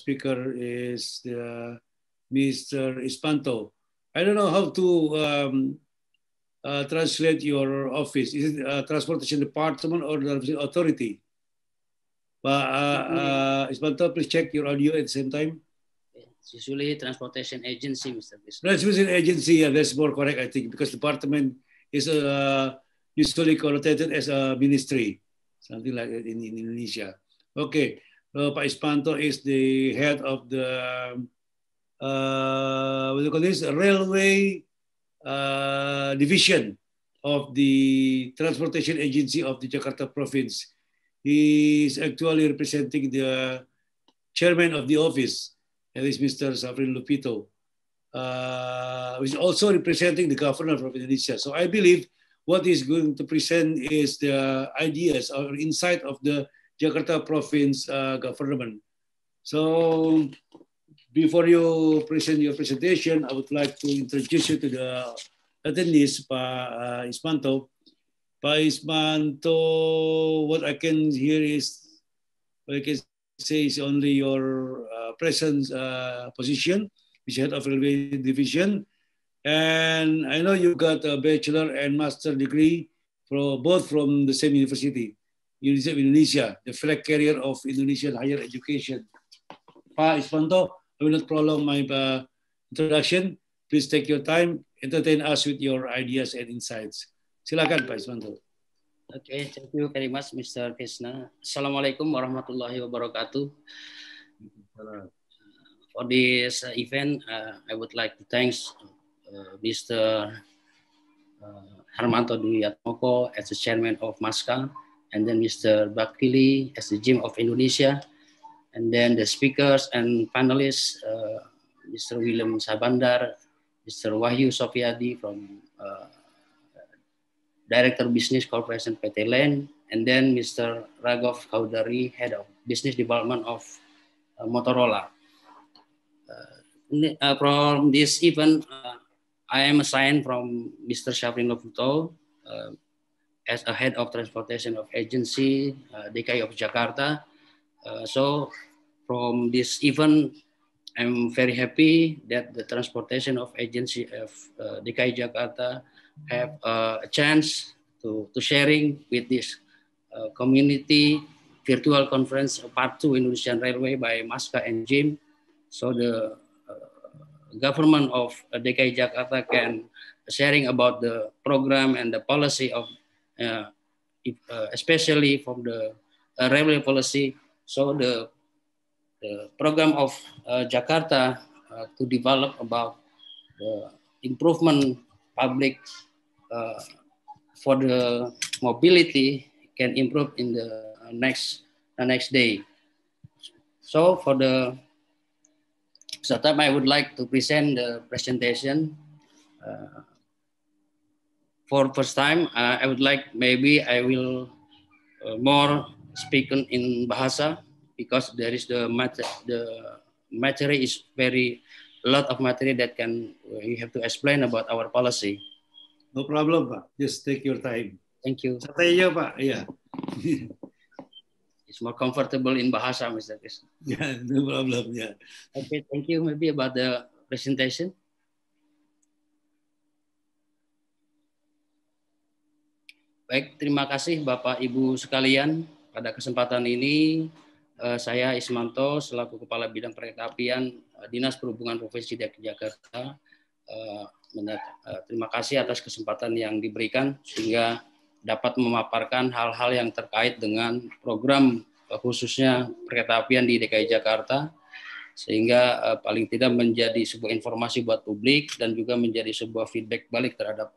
speaker is Mr. Ispanto. I don't know how to translate your office. Is it Transportation Department or the Authority? Ispanto, please check your audio at the same time. It's usually Transportation Agency, Mr. Krishna. Transportation Agency, yeah, that's more correct, I think, because department is usually connotated as a ministry, something like that in Indonesia. Okay, Pak Ispanto is the head of the what do you call this? Railway division of the Transportation Agency of the Jakarta Province. He is actually representing the chairman of the office, that is Mr. Safrin Lupito, who is also representing the governor of Indonesia. So I believe what he's going to present is the ideas or insight of the Jakarta Province government. So before you present your presentation, I would like to introduce you to the attendees, Pak Ismanto. Pak Ismanto, what I can hear is, what I can say is only your present position, which head of railway division. And I know you got a bachelor and master degree both from the same university, University of Indonesia, the flag carrier of Indonesian higher education. Pak Ismanto, I will not prolong my introduction. Please take your time, entertain us with your ideas and insights. Silakan Pak Ismanto. Okay, thank you very much, Mr. Krishna. Assalamualaikum warahmatullahi wabarakatuh. For this event, I would like to thank Mr. Harmanto Dwi Atmoko as the chairman of MASCA, and then Mr. Bakili as the GM of Indonesia, and then the speakers and panelists, Mr. William Sabandar, Mr. Wahyu Sofiadi from Director Business Corporation PT LAN, and then Mr. Raghav Kaudari, Head of Business Development of Motorola. From this event, I am assigned from Mr. Shafrin Lovuto as a Head of Transportation of Agency DKI of Jakarta. So from this event, I'm very happy that the Transportation of Agency of DKI Jakarta have a chance to sharing with this community virtual conference part 2 Indonesian Railway by MASCA and JIM. So the government of DKI Jakarta can sharing about the program and the policy of especially from the railway policy. So the program of Jakarta to develop about the improvement public for the mobility can improve in the next day. So for the time, I would like to present the presentation. For first time, I would like maybe I will more speak in Bahasa, because there is the material is very a lot of material that you have to explain about our policy. No problem, Pak. Just take your time. Thank you. Santai aja, Pak. Iya. It's more comfortable in Bahasa, Mr. Krishna. Yeah, no problem. Yeah. Okay, thank you. Maybe about the presentation. Baik, terima kasih Bapak Ibu sekalian. Pada kesempatan ini saya Ismanto selaku Kepala Bidang Perkeretaapian Dinas Perhubungan Provinsi DKI Jakarta. Terima kasih atas kesempatan yang diberikan sehingga dapat memaparkan hal-hal yang terkait dengan program khususnya perkeretaapian di DKI Jakarta, sehingga paling tidak menjadi sebuah informasi buat publik dan juga menjadi sebuah feedback balik terhadap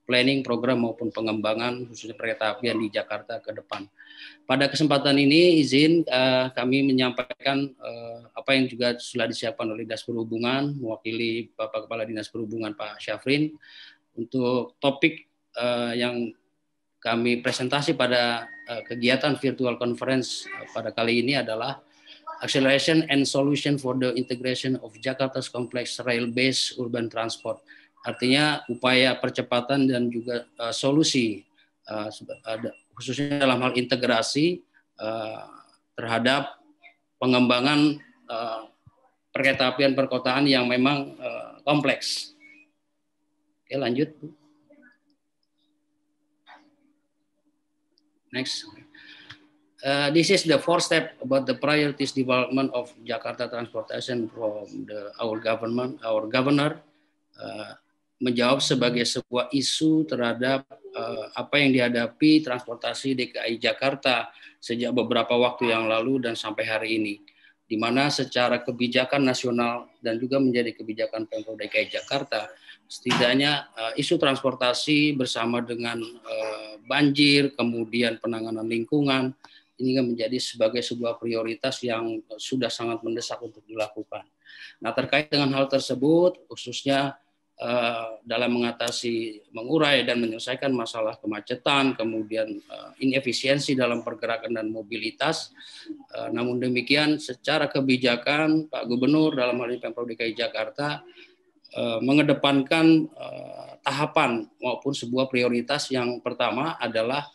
planning program maupun pengembangan khususnya perkeretaapian di Jakarta ke depan. Pada kesempatan ini izin kami menyampaikan apa yang juga sudah disiapkan oleh Dinas Perhubungan, mewakili Bapak Kepala Dinas Perhubungan Pak Syafrin, untuk topik yang kami presentasi pada kegiatan virtual conference pada kali ini adalah Acceleration and Solution for the Integration of Jakarta's Complex Rail-Based Urban Transport. Artinya upaya percepatan dan juga solusi khususnya dalam hal integrasi terhadap pengembangan perkeretaapian perkotaan yang memang kompleks. Oke, lanjut. Next. This is the fourth step about the priorities development of Jakarta transportation from our governor, menjawab sebagai sebuah isu terhadap apa yang dihadapi transportasi DKI Jakarta sejak beberapa waktu yang lalu dan sampai hari ini, di mana secara kebijakan nasional dan juga menjadi kebijakan Pemprov DKI Jakarta, setidaknya isu transportasi bersama dengan banjir, kemudian penanganan lingkungan, ini menjadi sebagai sebuah prioritas yang sudah sangat mendesak untuk dilakukan. Nah, terkait dengan hal tersebut, khususnya dalam mengurai dan menyelesaikan masalah kemacetan, kemudian inefisiensi dalam pergerakan dan mobilitas. Namun demikian, secara kebijakan Pak Gubernur dalam hal ini Pemprov DKI Jakarta mengedepankan tahapan maupun sebuah prioritas. Yang pertama adalah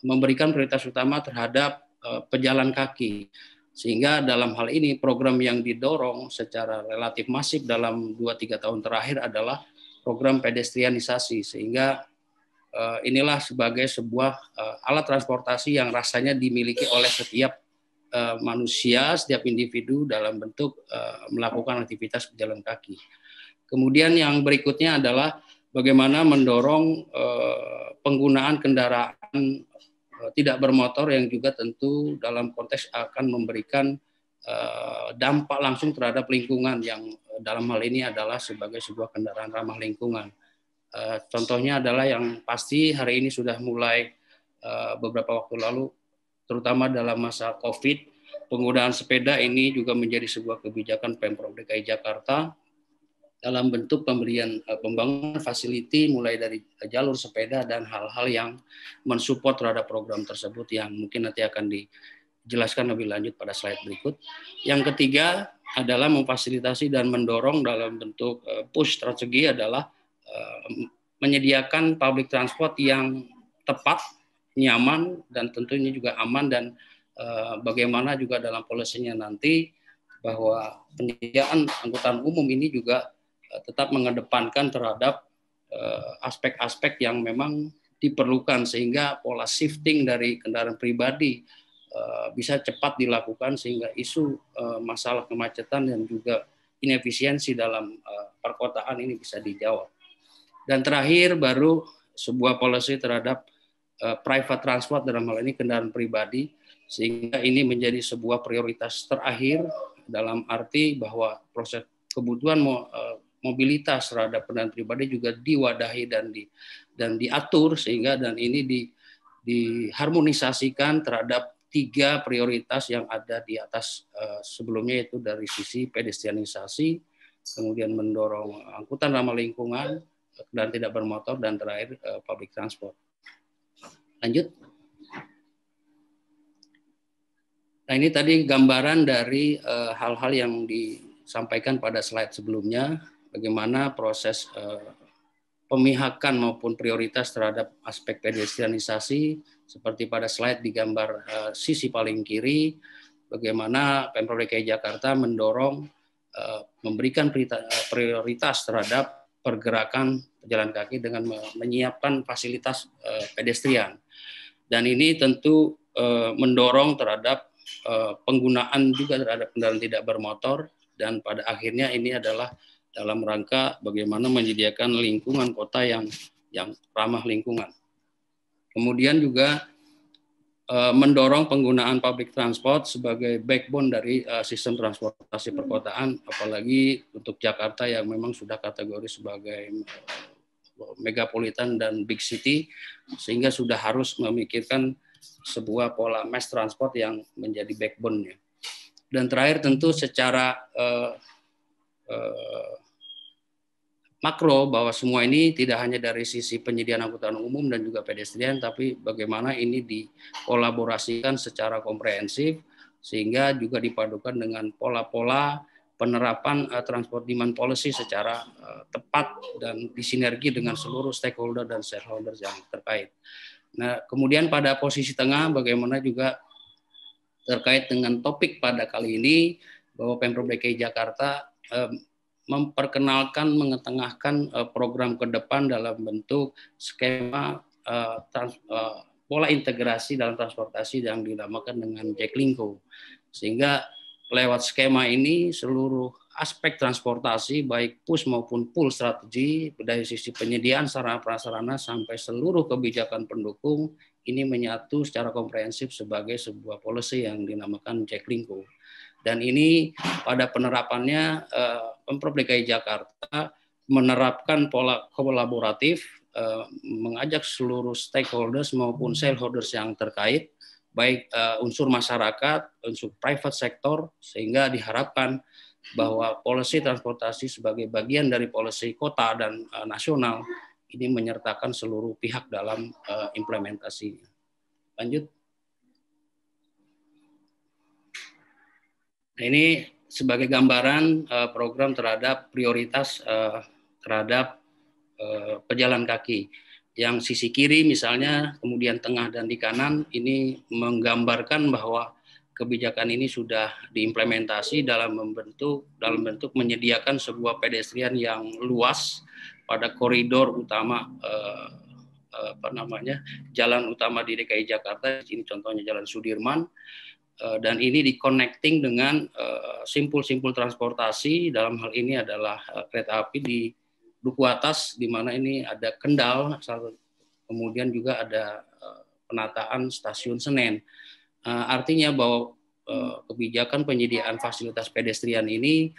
memberikan prioritas utama terhadap pejalan kaki. Sehingga dalam hal ini program yang didorong secara relatif masif dalam 2-3 tahun terakhir adalah program pedestrianisasi. Sehingga inilah sebagai sebuah alat transportasi yang rasanya dimiliki oleh setiap manusia, setiap individu dalam bentuk melakukan aktivitas pejalan kaki. Kemudian yang berikutnya adalah bagaimana mendorong penggunaan kendaraan tidak bermotor yang juga tentu dalam konteks akan memberikan dampak langsung terhadap lingkungan, yang dalam hal ini adalah sebagai sebuah kendaraan ramah lingkungan. Contohnya adalah yang pasti hari ini sudah mulai beberapa waktu lalu, terutama dalam masa COVID, penggunaan sepeda ini juga menjadi sebuah kebijakan Pemprov DKI Jakarta dalam bentuk pembangunan fasiliti mulai dari jalur sepeda dan hal-hal yang mensupport terhadap program tersebut yang mungkin nanti akan dijelaskan lebih lanjut pada slide berikut. Yang ketiga adalah memfasilitasi dan mendorong dalam bentuk push strategi adalah menyediakan public transport yang tepat, nyaman, dan tentunya juga aman, dan bagaimana juga dalam polisinya nanti bahwa penyediaan angkutan umum ini juga tetap mengedepankan terhadap aspek-aspek yang memang diperlukan, sehingga pola shifting dari kendaraan pribadi bisa cepat dilakukan, sehingga isu masalah kemacetan dan juga inefisiensi dalam perkotaan ini bisa dijawab. Dan terakhir baru sebuah policy terhadap private transport, dalam hal ini kendaraan pribadi, sehingga ini menjadi sebuah prioritas terakhir dalam arti bahwa proses kebutuhan mobilitas terhadap kendaraan pribadi juga diwadahi dan diatur, sehingga dan ini diharmonisasikan terhadap 3 prioritas yang ada di atas sebelumnya, yaitu dari sisi pedestrianisasi, kemudian mendorong angkutan ramah lingkungan dan tidak bermotor, dan terakhir public transport. Lanjut. Nah, ini tadi gambaran dari hal-hal yang disampaikan pada slide sebelumnya, bagaimana proses pemihakan maupun prioritas terhadap aspek pedestrianisasi, seperti pada slide di gambar sisi paling kiri, bagaimana Pemprov DKI Jakarta mendorong memberikan prioritas terhadap pergerakan pejalan kaki dengan menyiapkan fasilitas pedestrian. Dan ini tentu mendorong terhadap penggunaan juga terhadap kendaraan tidak bermotor, dan pada akhirnya ini adalah dalam rangka bagaimana menyediakan lingkungan kota yang ramah lingkungan. Kemudian juga mendorong penggunaan public transport sebagai backbone dari sistem transportasi perkotaan, apalagi untuk Jakarta yang memang sudah kategori sebagai megapolitan dan big city, sehingga sudah harus memikirkan sebuah pola mass transport yang menjadi backbone-nya. Dan terakhir tentu secara makro, bahwa semua ini tidak hanya dari sisi penyediaan angkutan umum dan juga pedestrian, tapi bagaimana ini dikolaborasikan secara komprehensif, sehingga juga dipadukan dengan pola-pola penerapan transport demand policy secara tepat dan disinergi dengan seluruh stakeholder dan shareholders yang terkait. Nah, kemudian pada posisi tengah, bagaimana juga terkait dengan topik pada kali ini, bahwa Pemprov DKI Jakarta memperkenalkan, mengetengahkan program ke depan dalam bentuk skema pola integrasi dalam transportasi yang dinamakan dengan Jaklingko. Sehingga lewat skema ini seluruh aspek transportasi baik push maupun pull strategi dari sisi penyediaan sarana prasarana sampai seluruh kebijakan pendukung ini menyatu secara komprehensif sebagai sebuah policy yang dinamakan Jaklingko. Dan ini pada penerapannya Pemprov DKI Jakarta menerapkan pola kolaboratif, mengajak seluruh stakeholders maupun shareholders yang terkait, baik unsur masyarakat, unsur private sector, sehingga diharapkan bahwa policy transportasi sebagai bagian dari policy kota dan nasional ini menyertakan seluruh pihak dalam implementasi. Lanjut. Nah, ini sebagai gambaran program terhadap prioritas terhadap pejalan kaki. Yang sisi kiri misalnya, kemudian tengah dan di kanan, ini menggambarkan bahwa kebijakan ini sudah diimplementasi dalam bentuk menyediakan sebuah pedestrian yang luas pada koridor utama jalan utama di DKI Jakarta. Ini contohnya Jalan Sudirman, dan ini di-connecting dengan simpul-simpul transportasi. Dalam hal ini adalah kereta api di Duku Atas, di mana ini ada Kendal, kemudian juga ada penataan stasiun Senen. Artinya bahwa kebijakan penyediaan fasilitas pedestrian ini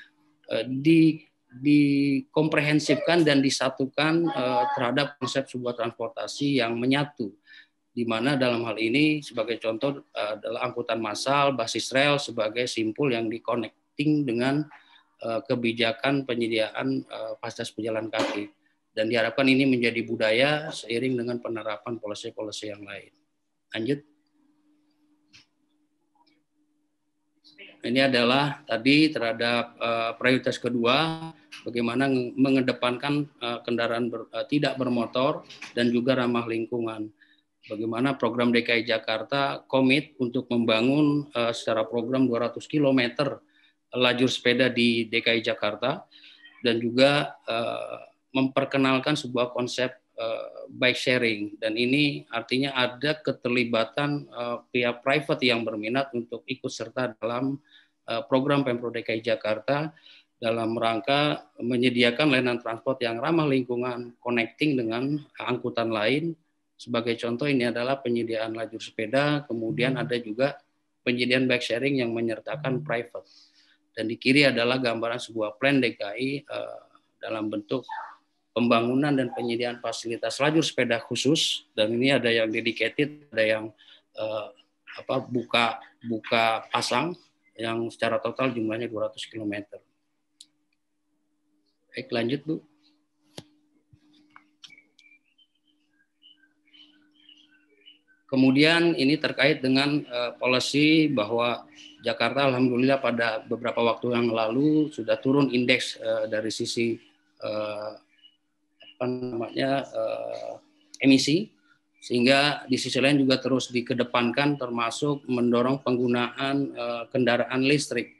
dikomprehensifkan dan disatukan terhadap konsep sebuah transportasi yang menyatu, di mana dalam hal ini sebagai contoh adalah angkutan massal basis rel sebagai simpul yang di-connecting dengan kebijakan penyediaan fasilitas pejalan kaki. Dan diharapkan ini menjadi budaya seiring dengan penerapan policy-policy yang lain. Lanjut. Ini adalah tadi terhadap prioritas kedua, bagaimana mengedepankan kendaraan tidak bermotor dan juga ramah lingkungan. Bagaimana program DKI Jakarta komit untuk membangun secara program 200 km lajur sepeda di DKI Jakarta, dan juga memperkenalkan sebuah konsep bike sharing, dan ini artinya ada keterlibatan pihak private yang berminat untuk ikut serta dalam program Pemprov DKI Jakarta dalam rangka menyediakan layanan transport yang ramah lingkungan, connecting dengan angkutan lain. Sebagai contoh ini adalah penyediaan lajur sepeda, kemudian ada juga penyediaan bike sharing yang menyertakan private. Dan di kiri adalah gambaran sebuah plan DKI dalam bentuk pembangunan dan penyediaan fasilitas lajur sepeda khusus, dan ini ada yang dedicated, ada yang buka pasang, yang secara total jumlahnya 200 km. Baik, lanjut Bu. Kemudian ini terkait dengan policy bahwa Jakarta alhamdulillah pada beberapa waktu yang lalu sudah turun indeks dari sisi emisi, sehingga di sisi lain juga terus dikedepankan termasuk mendorong penggunaan kendaraan listrik.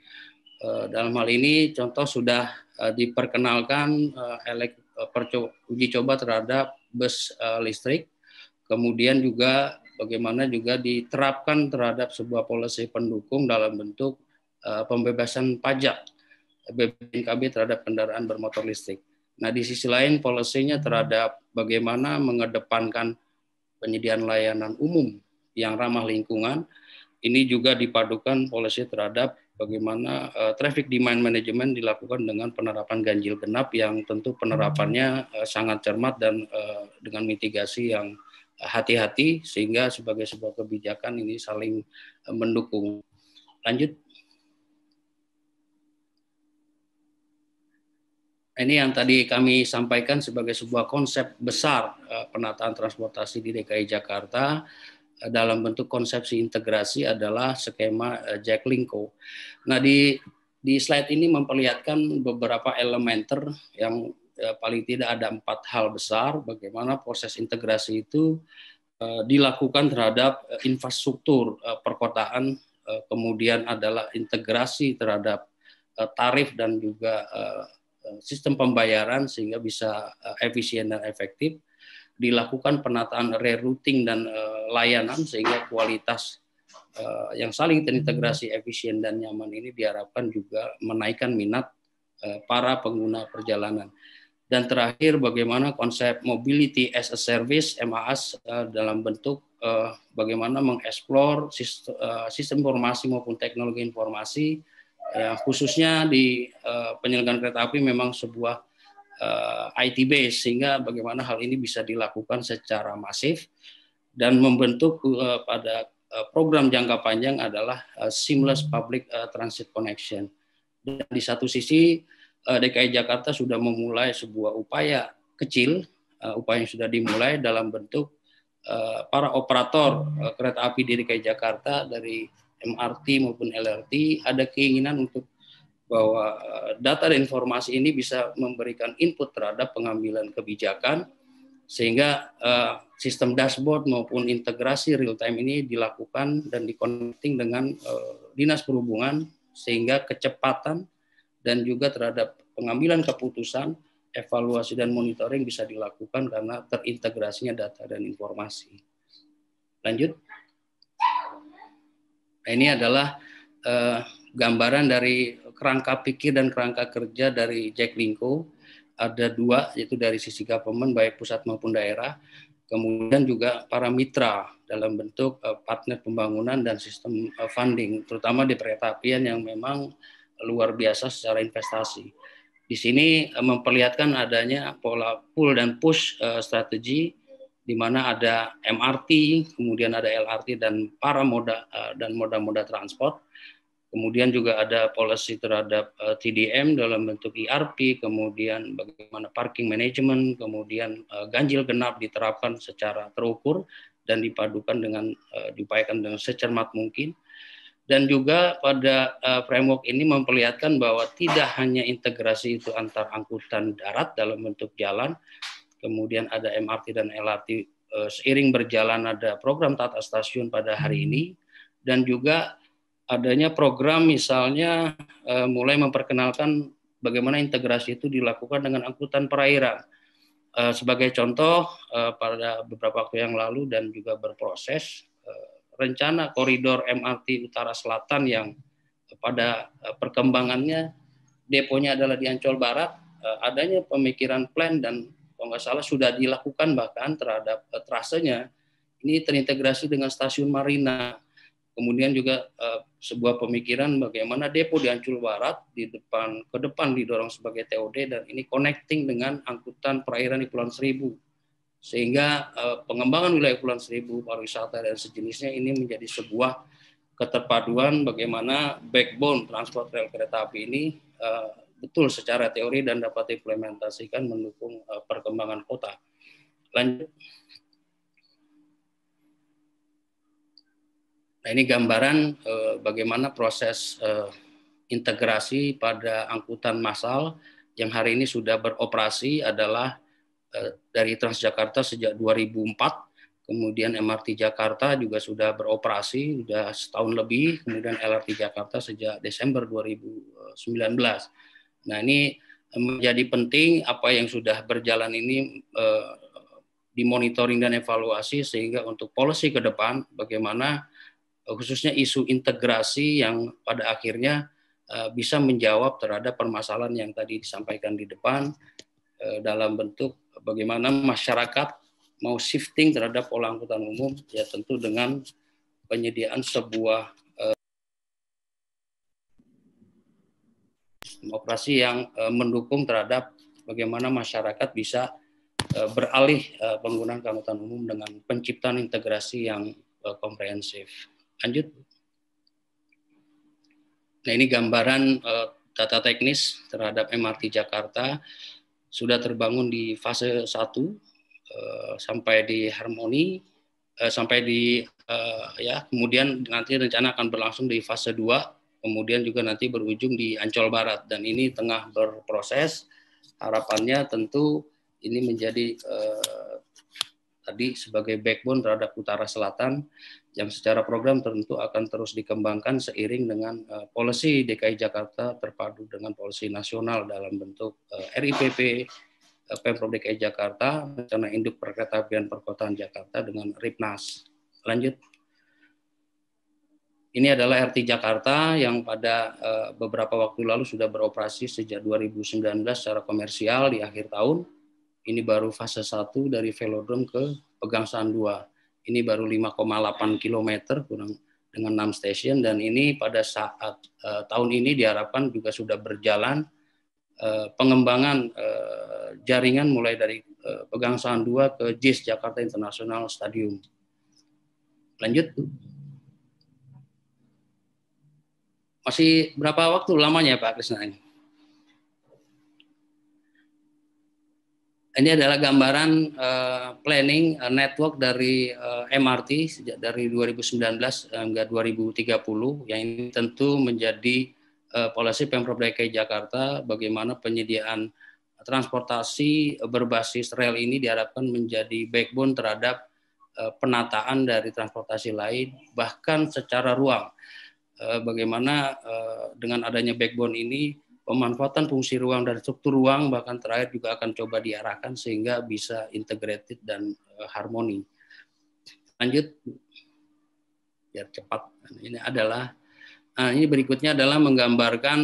Dalam hal ini contoh sudah diperkenalkan uji coba terhadap bus listrik, kemudian juga bagaimana juga diterapkan terhadap sebuah policy pendukung dalam bentuk pembebasan pajak BPNKB terhadap kendaraan bermotor listrik. Nah, di sisi lain policy-nya terhadap bagaimana mengedepankan penyediaan layanan umum yang ramah lingkungan, ini juga dipadukan policy terhadap bagaimana traffic demand management dilakukan dengan penerapan ganjil genap yang tentu penerapannya sangat cermat dan dengan mitigasi yang hati-hati, sehingga sebagai sebuah kebijakan ini saling mendukung. Lanjut. Ini yang tadi kami sampaikan sebagai sebuah konsep besar penataan transportasi di DKI Jakarta dalam bentuk konsepsi integrasi adalah skema Jaklingko. Nah, di slide ini memperlihatkan beberapa elementer yang paling tidak ada 4 hal besar bagaimana proses integrasi itu dilakukan terhadap infrastruktur perkotaan, kemudian adalah integrasi terhadap tarif dan juga sistem pembayaran sehingga bisa efisien dan efektif. Dilakukan penataan rerouting dan layanan sehingga kualitas yang saling terintegrasi, efisien dan nyaman ini diharapkan juga menaikkan minat para pengguna perjalanan. Dan terakhir, bagaimana konsep mobility as a service (MaaS) dalam bentuk bagaimana mengeksplor sistem informasi maupun teknologi informasi, khususnya di penyelenggaraan kereta api memang sebuah IT base, sehingga bagaimana hal ini bisa dilakukan secara masif dan membentuk pada program jangka panjang adalah seamless public transit connection. Dan di satu sisi DKI Jakarta sudah memulai sebuah upaya kecil, upaya yang sudah dimulai dalam bentuk para operator kereta api di DKI Jakarta dari MRT maupun LRT ada keinginan untuk bahwa data dan informasi ini bisa memberikan input terhadap pengambilan kebijakan sehingga sistem dashboard maupun integrasi real time ini dilakukan dan di-connecting dengan Dinas Perhubungan sehingga kecepatan dan juga terhadap pengambilan keputusan, evaluasi dan monitoring bisa dilakukan karena terintegrasinya data dan informasi. Lanjut. Nah, ini adalah gambaran dari kerangka pikir dan kerangka kerja dari Jaklingko. Ada dua, yaitu dari sisi government baik pusat maupun daerah, kemudian juga para mitra dalam bentuk partner pembangunan dan sistem funding, terutama di perketapian yang memang luar biasa secara investasi. Di sini memperlihatkan adanya pola pull dan push strategi, di mana ada MRT, kemudian ada LRT dan para moda dan moda-moda transport. Kemudian juga ada policy terhadap TDM dalam bentuk ERP, kemudian bagaimana parking management, kemudian ganjil genap diterapkan secara terukur dan dipadukan dengan diupayakan dengan secermat mungkin. Dan juga pada framework ini memperlihatkan bahwa tidak hanya integrasi itu antar angkutan darat dalam bentuk jalan, kemudian ada MRT dan LRT seiring berjalan ada program tata stasiun pada hari ini, dan juga adanya program misalnya mulai memperkenalkan bagaimana integrasi itu dilakukan dengan angkutan perairan. Sebagai contoh, pada beberapa waktu yang lalu dan juga berproses, rencana koridor MRT Utara Selatan yang pada perkembangannya deponya adalah di Ancol Barat, adanya pemikiran plan dan kalau nggak salah sudah dilakukan bahkan terhadap trasenya ini terintegrasi dengan stasiun Marina. Kemudian juga sebuah pemikiran bagaimana depo di Ancol Barat ke depan didorong sebagai TOD dan ini connecting dengan angkutan perairan di Kepulauan Seribu. Sehingga pengembangan wilayah Kepulauan Seribu, pariwisata dan sejenisnya ini menjadi sebuah keterpaduan bagaimana backbone transport rel kereta api ini betul secara teori dan dapat diimplementasikan mendukung perkembangan kota. Lanjut. Nah, ini gambaran bagaimana proses integrasi pada angkutan massal yang hari ini sudah beroperasi adalah dari Transjakarta sejak 2004, kemudian MRT Jakarta juga sudah beroperasi sudah setahun lebih, kemudian LRT Jakarta sejak Desember 2019. Nah, ini menjadi penting apa yang sudah berjalan ini dimonitoring dan evaluasi sehingga untuk policy ke depan bagaimana khususnya isu integrasi yang pada akhirnya bisa menjawab terhadap permasalahan yang tadi disampaikan di depan dalam bentuk bagaimana masyarakat mau shifting terhadap pola angkutan umum, ya tentu dengan penyediaan sebuah operasi yang mendukung terhadap bagaimana masyarakat bisa beralih penggunaan angkutan umum dengan penciptaan integrasi yang komprehensif. Lanjut. Nah, ini gambaran data teknis terhadap MRT Jakarta sudah terbangun di fase 1 sampai di Harmoni sampai di kemudian nanti rencana akan berlangsung di fase 2, kemudian juga nanti berujung di Ancol Barat dan ini tengah berproses. Harapannya tentu ini menjadi tadi sebagai backbone terhadap utara selatan yang secara program tentu akan terus dikembangkan seiring dengan policy DKI Jakarta terpadu dengan policy nasional dalam bentuk RIPP, Pemprov DKI Jakarta, Rencana Induk Perkeretaapian Perkotaan Jakarta dengan Ripnas. Lanjut. Ini adalah RT Jakarta yang pada beberapa waktu lalu sudah beroperasi sejak 2019 secara komersial di akhir tahun. Ini baru fase 1 dari velodrome ke Pegangsaan 2. Ini baru 5,8 km kurang dengan 6 stasiun, dan ini pada saat tahun ini diharapkan juga sudah berjalan pengembangan jaringan mulai dari Pegangsaan 2 ke JIS Jakarta International Stadium. Lanjut. Masih berapa waktu lamanya Pak Krisna ini? Ini adalah gambaran planning network dari MRT sejak dari 2019 hingga 2030, yang ini tentu menjadi policy Pemprov DKI Jakarta bagaimana penyediaan transportasi berbasis rel ini diharapkan menjadi backbone terhadap penataan dari transportasi lain, bahkan secara ruang. Bagaimana dengan adanya backbone ini pemanfaatan fungsi ruang dan struktur ruang bahkan terakhir juga akan coba diarahkan sehingga bisa integrated dan harmoni. Lanjut, biar cepat. Ini adalah ini berikutnya adalah menggambarkan.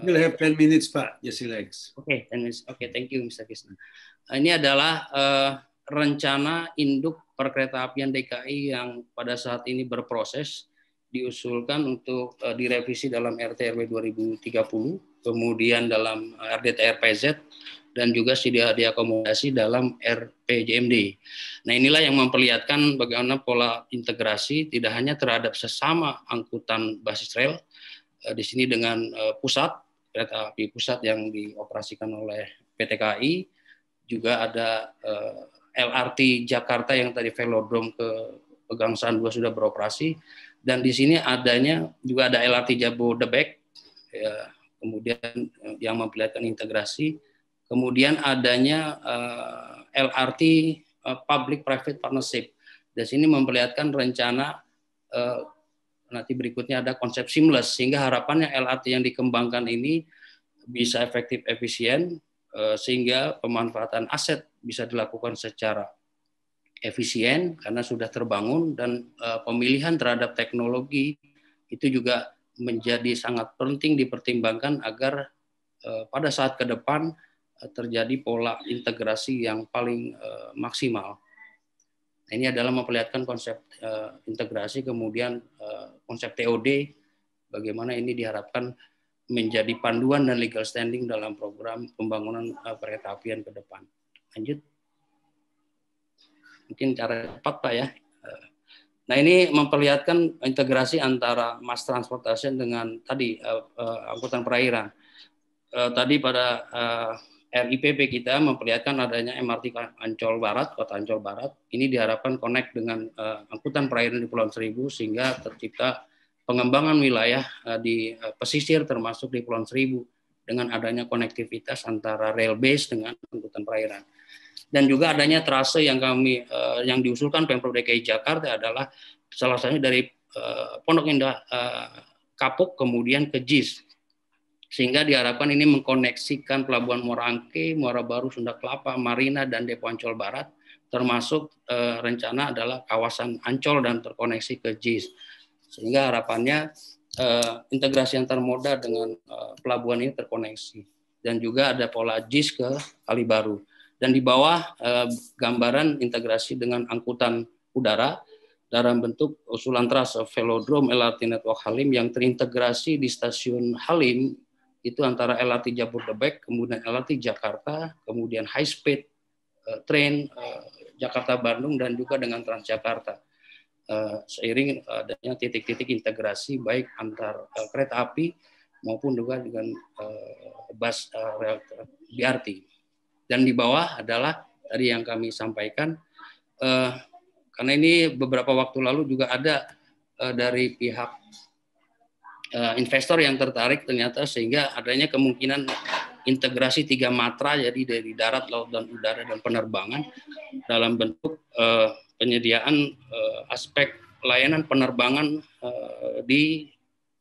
We'll have 10 minutes Pak, just relax. Oke, 10 minutes. Oke, thank you Mr. Krisna. Ini adalah rencana induk perkeretaapian DKI yang pada saat ini berproses, diusulkan untuk direvisi dalam RT/RW 2030, kemudian dalam RDTRPZ, dan juga sudah diakomodasi dalam RPJMD. Nah, inilah yang memperlihatkan bagaimana pola integrasi tidak hanya terhadap sesama angkutan basis rel, di sini dengan pusat, kereta api pusat yang dioperasikan oleh PT KAI, juga ada LRT Jakarta yang tadi velodrome ke Pegangsaan 2 sudah beroperasi, dan di sini adanya juga ada LRT Jabodebek, ya, kemudian yang memperlihatkan integrasi, kemudian adanya LRT Public Private Partnership. Di sini memperlihatkan rencana nanti berikutnya ada konsep seamless, sehingga harapannya LRT yang dikembangkan ini bisa efektif efisien, sehingga pemanfaatan aset bisa dilakukan secara efisien karena sudah terbangun, dan pemilihan terhadap teknologi itu juga menjadi sangat penting dipertimbangkan agar pada saat ke depan terjadi pola integrasi yang paling maksimal. Nah, ini adalah memperlihatkan konsep integrasi, kemudian konsep TOD, bagaimana ini diharapkan menjadi panduan dan legal standing dalam program pembangunan perkeretaapian ke depan. Lanjut. Mungkin cara cepat Pak ya. Nah, ini memperlihatkan integrasi antara mass transportation dengan tadi angkutan perairan. Tadi pada RIPP kita memperlihatkan adanya MRT Ancol Barat, Kota Ancol Barat. Ini diharapkan connect dengan angkutan perairan di Pulau Seribu sehingga tercipta pengembangan wilayah di pesisir termasuk di Pulau Seribu dengan adanya konektivitas antara rail base dengan angkutan perairan. Dan juga adanya trase yang yang diusulkan Pemprov DKI Jakarta adalah salah satunya dari Pondok Indah Kapuk kemudian ke JIS, sehingga diharapkan ini mengkoneksikan Pelabuhan Muara Angke, Muara Baru, Sunda Kelapa, Marina, dan Depo Ancol Barat, termasuk rencana adalah kawasan Ancol dan terkoneksi ke JIS, sehingga harapannya integrasi antar moda dengan pelabuhan ini terkoneksi, dan juga ada pola JIS ke Kali Baru. Dan di bawah gambaran integrasi dengan angkutan udara dalam bentuk usulan trase velodrome LRT Network Halim yang terintegrasi di stasiun Halim, itu antara LRT Jabodebek, kemudian LRT Jakarta, kemudian high speed train Jakarta-Bandung, dan juga dengan Transjakarta. Seiring adanya titik-titik integrasi baik antar kereta api maupun juga dengan bus BRT. Dan di bawah adalah tadi yang kami sampaikan, karena ini beberapa waktu lalu juga ada dari pihak investor yang tertarik ternyata, sehingga adanya kemungkinan integrasi 3 matra, jadi dari darat, laut, dan udara dan penerbangan dalam bentuk penyediaan aspek layanan penerbangan di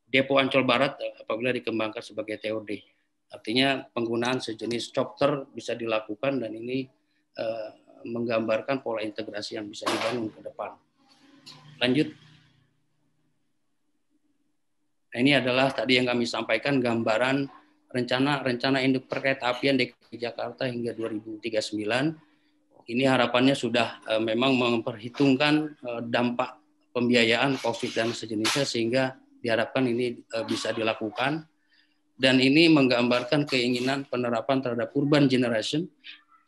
Depo Ancol Barat apabila dikembangkan sebagai TOD. Artinya penggunaan sejenis chopper bisa dilakukan, dan ini menggambarkan pola integrasi yang bisa dibangun ke depan. Lanjut. Nah, ini adalah tadi yang kami sampaikan gambaran rencana induk perkeretaapian DKI Jakarta hingga 2039. Ini harapannya sudah memang memperhitungkan dampak pembiayaan COVID dan sejenisnya, sehingga diharapkan ini bisa dilakukan. Dan ini menggambarkan keinginan penerapan terhadap urban generation,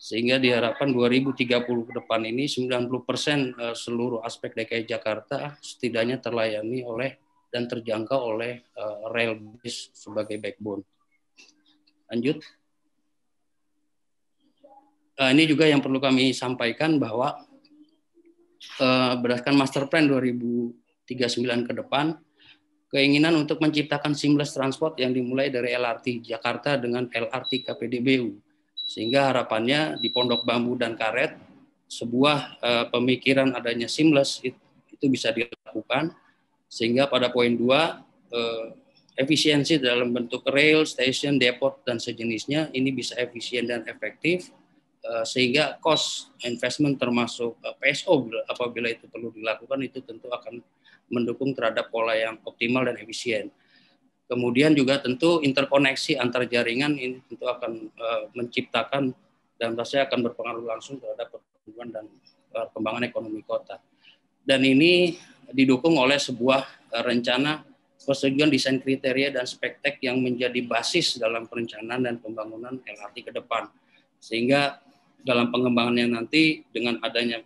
sehingga diharapkan 2030 ke depan ini 90% seluruh aspek DKI Jakarta setidaknya terlayani oleh dan terjangkau oleh rail bus sebagai backbone. Lanjut. Ini juga yang perlu kami sampaikan bahwa berdasarkan Master Plan 2039 ke depan, keinginan untuk menciptakan seamless transport yang dimulai dari LRT Jakarta dengan LRT KPDBU. Sehingga harapannya di Pondok Bambu dan Karet, sebuah pemikiran adanya seamless itu bisa dilakukan, sehingga pada poin 2, efisiensi dalam bentuk rail, station, depot, dan sejenisnya ini bisa efisien dan efektif, sehingga cost investment termasuk PSO apabila itu perlu dilakukan, itu tentu akan mendukung terhadap pola yang optimal dan efisien. Kemudian juga tentu interkoneksi antar jaringan ini tentu akan menciptakan dan pastinya akan berpengaruh langsung terhadap pertumbuhan dan perkembangan ekonomi kota. Dan ini didukung oleh sebuah rencana persetujuan desain kriteria dan spektek yang menjadi basis dalam perencanaan dan pembangunan LRT ke depan. Sehingga dalam pengembangannya nanti dengan adanya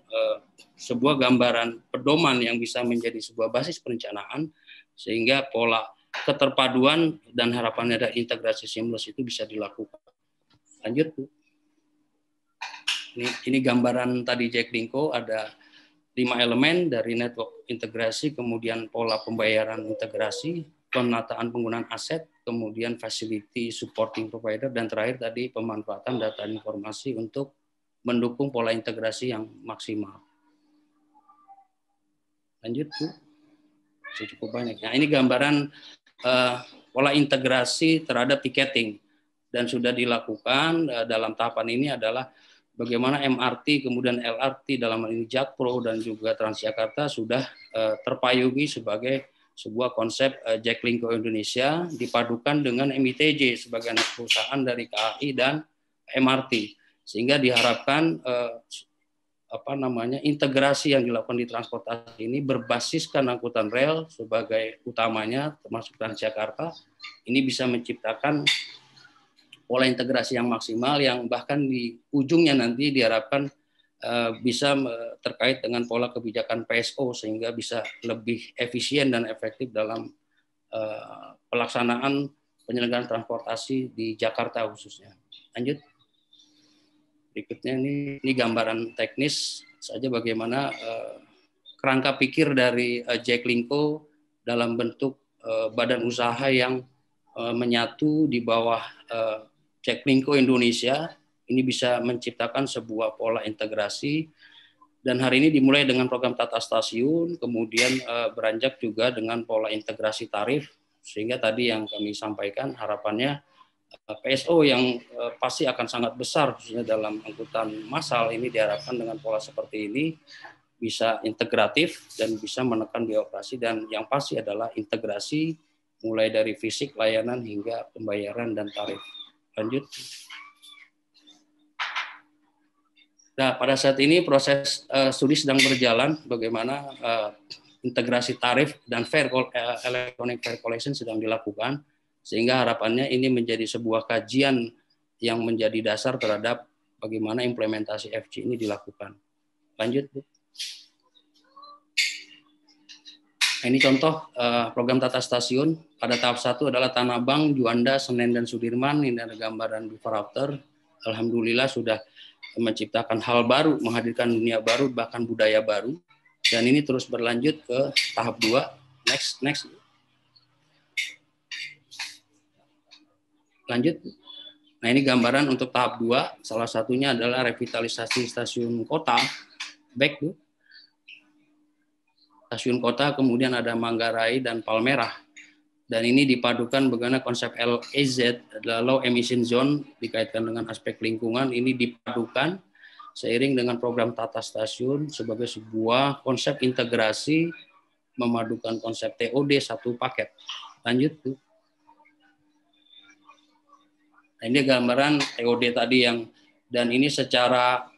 sebuah gambaran pedoman yang bisa menjadi sebuah basis perencanaan, sehingga pola keterpaduan dan harapannya ada integrasi seamless itu bisa dilakukan. Lanjut, Bu. Ini gambaran tadi Jaklingko, ada 5 elemen dari network integrasi, kemudian pola pembayaran integrasi, penataan penggunaan aset, kemudian facility supporting provider, dan terakhir tadi pemanfaatan data informasi untuk mendukung pola integrasi yang maksimal. Lanjut, Bu. Cukup banyak. Nah, ini gambaran pola integrasi terhadap tiketing, dan sudah dilakukan dalam tahapan ini adalah bagaimana MRT kemudian LRT dalam hal ini Jakpro dan juga Transjakarta sudah terpayungi sebagai sebuah konsep Jaklingko Indonesia dipadukan dengan MITJ sebagai anak perusahaan dari KAI dan MRT, sehingga diharapkan integrasi yang dilakukan di transportasi ini berbasiskan angkutan rel sebagai utamanya, termasuk Transjakarta, ini bisa menciptakan pola integrasi yang maksimal, yang bahkan di ujungnya nanti diharapkan bisa terkait dengan pola kebijakan PSO, sehingga bisa lebih efisien dan efektif dalam pelaksanaan penyelenggaraan transportasi di Jakarta khususnya. Lanjut. Berikutnya ini gambaran teknis saja bagaimana kerangka pikir dari Jaklingko dalam bentuk badan usaha yang menyatu di bawah Jaklingko Indonesia. Ini bisa menciptakan sebuah pola integrasi, dan hari ini dimulai dengan program tata stasiun, kemudian beranjak juga dengan pola integrasi tarif, sehingga tadi yang kami sampaikan harapannya PSO yang pasti akan sangat besar khususnya dalam angkutan massal ini diharapkan dengan pola seperti ini bisa integratif dan bisa menekan biaya operasi, dan yang pasti adalah integrasi mulai dari fisik, layanan hingga pembayaran dan tarif. Lanjut. Nah, pada saat ini proses studi sedang berjalan bagaimana integrasi tarif dan electronic fare collection sedang dilakukan, sehingga harapannya ini menjadi sebuah kajian yang menjadi dasar terhadap bagaimana implementasi FG ini dilakukan. Lanjut, Bu. Ini contoh program tata stasiun. Pada tahap 1 adalah Tanah Abang, Juanda, Senen, dan Sudirman. Ini ada gambaran before after. Alhamdulillah sudah menciptakan hal baru, menghadirkan dunia baru, bahkan budaya baru. Dan ini terus berlanjut ke tahap 2. Next. Lanjut. Nah, ini gambaran untuk tahap 2. Salah satunya adalah revitalisasi stasiun kota. Back, Bu. Stasiun kota, kemudian ada Manggarai dan Palmerah. Dan ini dipadukan bagaimana konsep LEZ, adalah Low Emission Zone, dikaitkan dengan aspek lingkungan. Ini dipadukan seiring dengan program tata stasiun sebagai sebuah konsep integrasi memadukan konsep TOD satu paket. Lanjut, Bu. Nah, ini gambaran TOD tadi yang, dan ini secara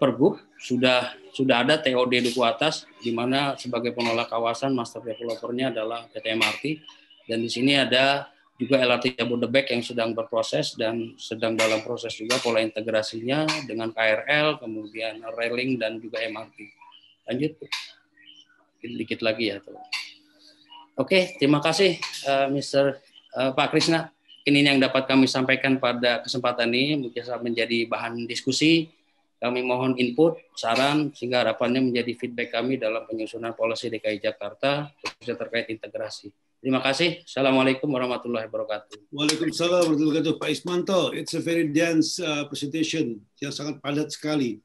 pergub sudah ada TOD Duku Atas, di mana sebagai pengelola kawasan master developernya adalah PT MRT, dan di sini ada juga LRT Jabodebek yang sedang berproses dan sedang dalam proses juga pola integrasinya dengan KRL, kemudian railing dan juga MRT. Lanjut, dikit lagi ya, tuh. Oke, terima kasih Pak Krisna. Ini yang dapat kami sampaikan pada kesempatan ini, bisa menjadi bahan diskusi. Kami mohon input, saran, sehingga harapannya menjadi feedback kami dalam penyusunan policy DKI Jakarta, khususnya terkait integrasi. Terima kasih. Assalamualaikum warahmatullahi wabarakatuh. Waalaikumsalam warahmatullahi wabarakatuh. Pak Ismanto, it's a very dense presentation yang sangat padat sekali.